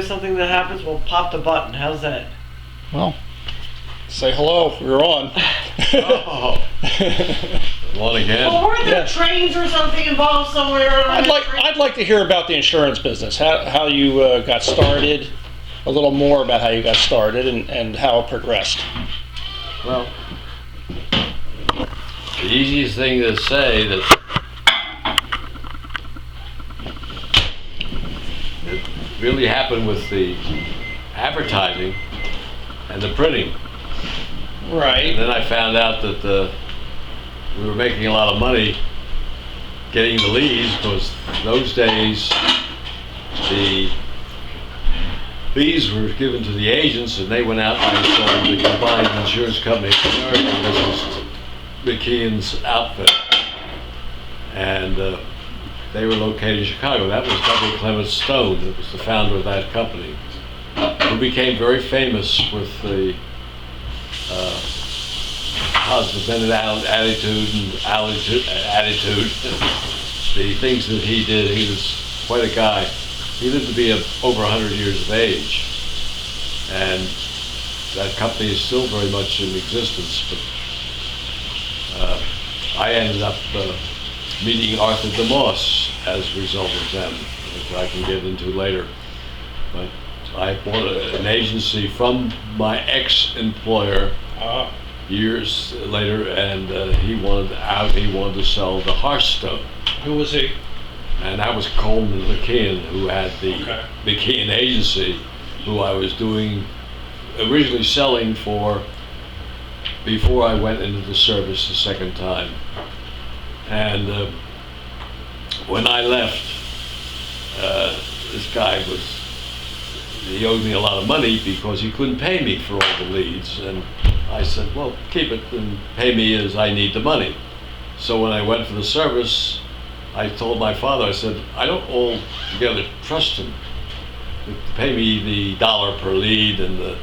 something that happens, we'll pop the button. How's that? Well, say hello. You're on. Oh. One again. Well, weren't there Yes. trains or something involved somewhere? I'd like to hear about the insurance business. How you got started. A little more about how you got started and how it progressed. Well, the easiest thing to say that it really happened with the advertising and the printing. Right. And then I found out that we were making a lot of money getting the leads, because those days the leads were given to the agents and they went out and sold the combined insurance company of America. This was McKeon's outfit. And they were located in Chicago. That was W. Clement Stone, that was the founder of that company, who became very famous with the positive mental attitude, the things that he did. He was quite a guy. He lived to be over 100 years of age, and that company is still very much in existence. But I ended up meeting Arthur DeMoss as a result of them, which I can get into later. But I bought an agency from my ex-employer years later, and he wanted out. He wanted to sell the Hearthstone. Who was he? And that was Coleman McKeon, who had the McKeon agency, who I was originally selling for before I went into the service the second time. And when I left, this guy he owed me a lot of money because he couldn't pay me for all the leads. And I said, well, keep it and pay me as I need the money. So when I went for the service, I told my father, I said, I don't altogether trust him to pay me the dollar per lead and the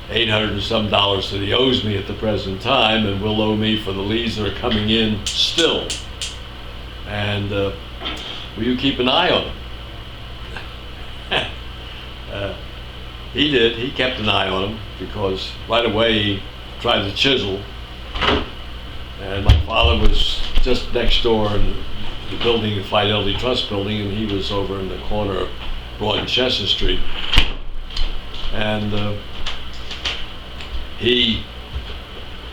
$800 and some that he owes me at the present time, and will owe me for the leads that are coming in still. And will you keep an eye on him? He did. He kept an eye on him, because right away he tried to chisel. And my father was just next door in the building, the Fidelity Trust building, and he was over in the corner of Broad and Chestnut Street. And he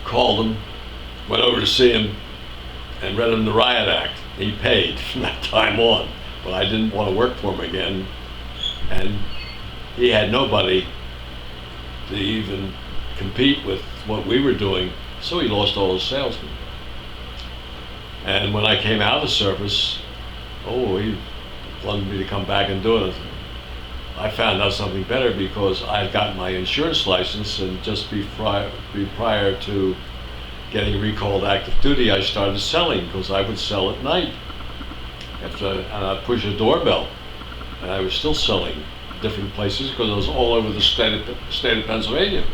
called him, went over to see him, and read him the Riot Act. He paid from that time on, but I didn't want to work for him again. And he had nobody to even compete with what we were doing, so he lost all his salesmen. And when I came out of the service, he wanted me to come back and do it. I found out something better, because I had gotten my insurance license, and just prior to getting recalled active duty, I started selling, because I would sell at night. And I'd push a doorbell, and I was still selling different places, because I was all over the state of Pennsylvania.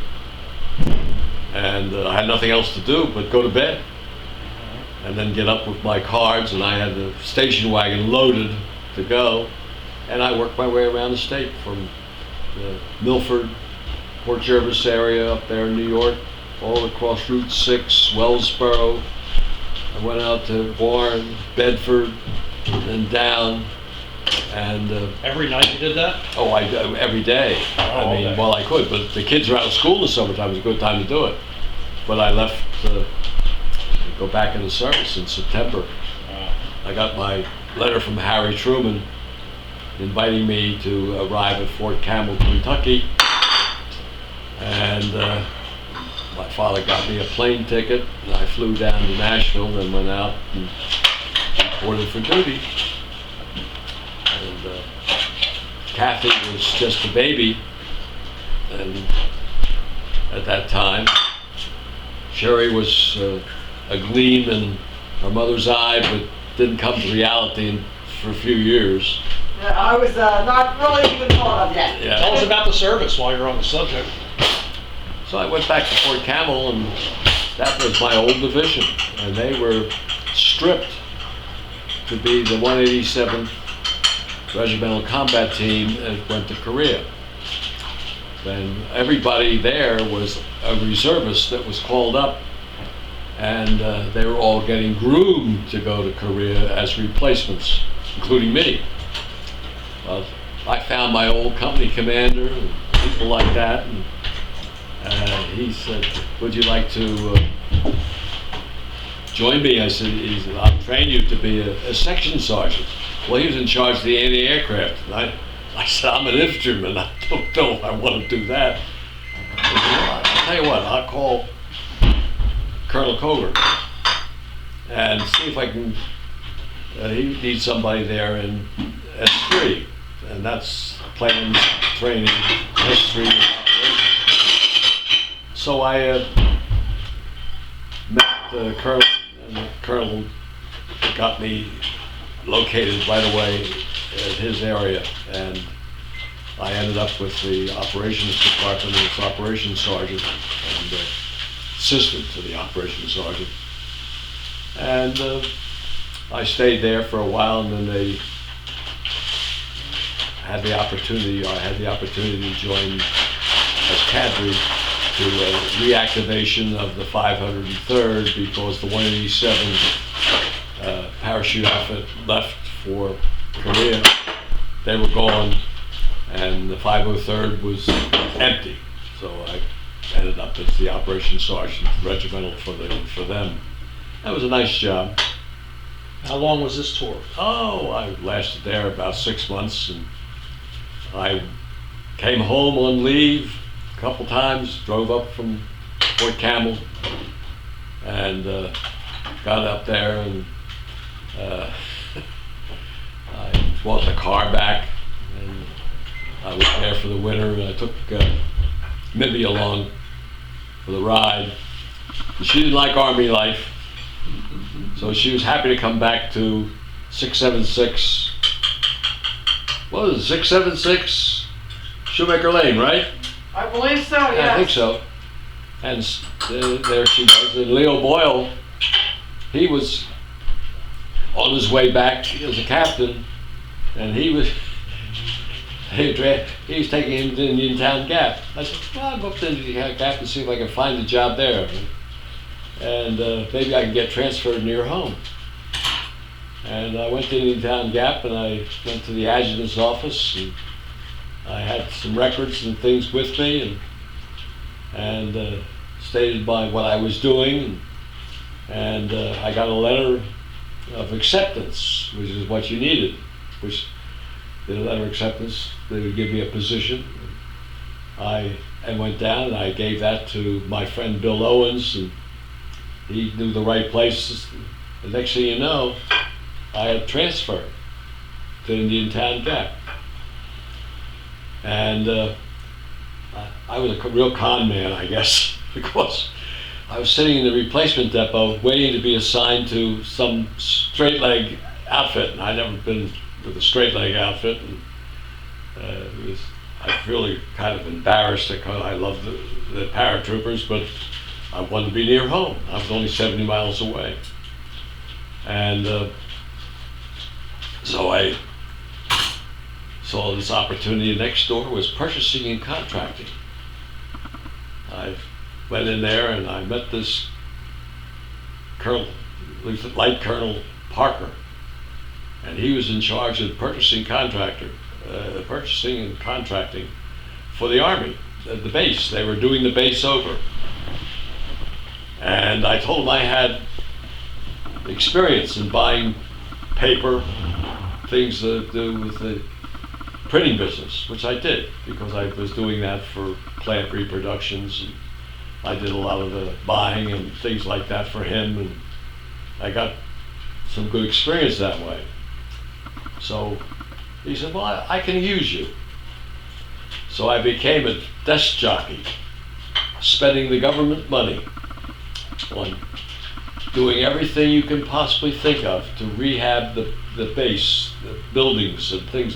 And I had nothing else to do but go to bed, and then get up with my cards, and I had the station wagon loaded to go, and I worked my way around the state from the Milford, Port Jervis area up there in New York, all across Route 6, Wellsboro. I went out to Warren, Bedford, and down. And Every night you did that? Every day. Okay. Well, I could, but the kids are out of school in the summertime. It was a good time to do it. But I left to go back in the service in September. I got my letter from Harry Truman inviting me to arrive at Fort Campbell, Kentucky. And my father got me a plane ticket, and I flew down to Nashville, and went out and reported for duty. And Kathy was just a baby, and at that time, Sherry was a gleam in her mother's eye, but didn't come to reality for a few years. I was not really even thought of yet. Yeah. Tell us about the service while you're on the subject. So I went back to Fort Campbell, and that was my old division, and they were stripped to be the 187th Regimental Combat Team that went to Korea. then everybody there was a reservist that was called up, and they were all getting groomed to go to Korea as replacements, including me. Well, I found my old company commander and people like that, and he said, "Would you like to join me?" I said, "I'll train you to be a section sergeant." Well, he was in charge of the anti-aircraft. And I said, "I'm an infantryman. I don't know if I want to do that." He said, "Well, I'll tell you what, I'll call Colonel Coger and see if I can, he needs somebody there in S3, and that's plans, training, S3 operations." So I met the colonel, and the colonel got me located right away in his area, and I ended up with the operations department as operations sergeant and assistant to the operations sergeant. And I stayed there for a while, and then they had the opportunity, I had the opportunity to join as cadre to reactivation of the 503rd, because the 187 parachute outfit left for Korea. They were gone, and the 503rd was empty. So I ended up as the operations sergeant regimental for them. That was a nice job. How long was this tour? Oh, I lasted there about 6 months, and I came home on leave a couple times, drove up from Fort Campbell, and got up there, and I brought the car back, and I was there for the winter, and I took Mibby along for the ride. And she didn't like Army life, so she was happy to come back to 676. What was it, 676 Shoemaker Lane, right? I believe so, yes. I think so. And there she was. And Leo Boyle, he was on his way back as a captain, and he was taking him to Indian Town Gap. I said, "Well, I'll go up to Indian Gap and see if I can find a job there, and maybe I can get transferred near home." And I went to Indian Town Gap, and I went to the adjutant's office, and I had some records and things with me, and stated by what I was doing, and I got a letter of acceptance, which is what you needed, which the letter of acceptance, they would give me a position. I went down, and I gave that to my friend Bill Owens, and he knew the right places. The next thing you know, I had transferred to Indian Town Gap. And I was a real con man, I guess, because I was sitting in the replacement depot waiting to be assigned to some straight leg outfit, and I'd never been with a straight leg outfit. And I was really kind of embarrassed because I loved the paratroopers, but I wanted to be near home. I was only 70 miles away. And so I saw this opportunity. Next door was purchasing and contracting. I went in there, and I met this Light Colonel Parker, and he was in charge of purchasing and contracting for the Army, the base. They were doing the base over. And I told him I had experience in buying paper, things to do with the printing business, which I did, because I was doing that for plant reproductions, and I did a lot of the buying and things like that for him, and I got some good experience that way. So he said, "Well, I can use you." So I became a desk jockey, spending the government money on doing everything you can possibly think of to rehab the base, the buildings and things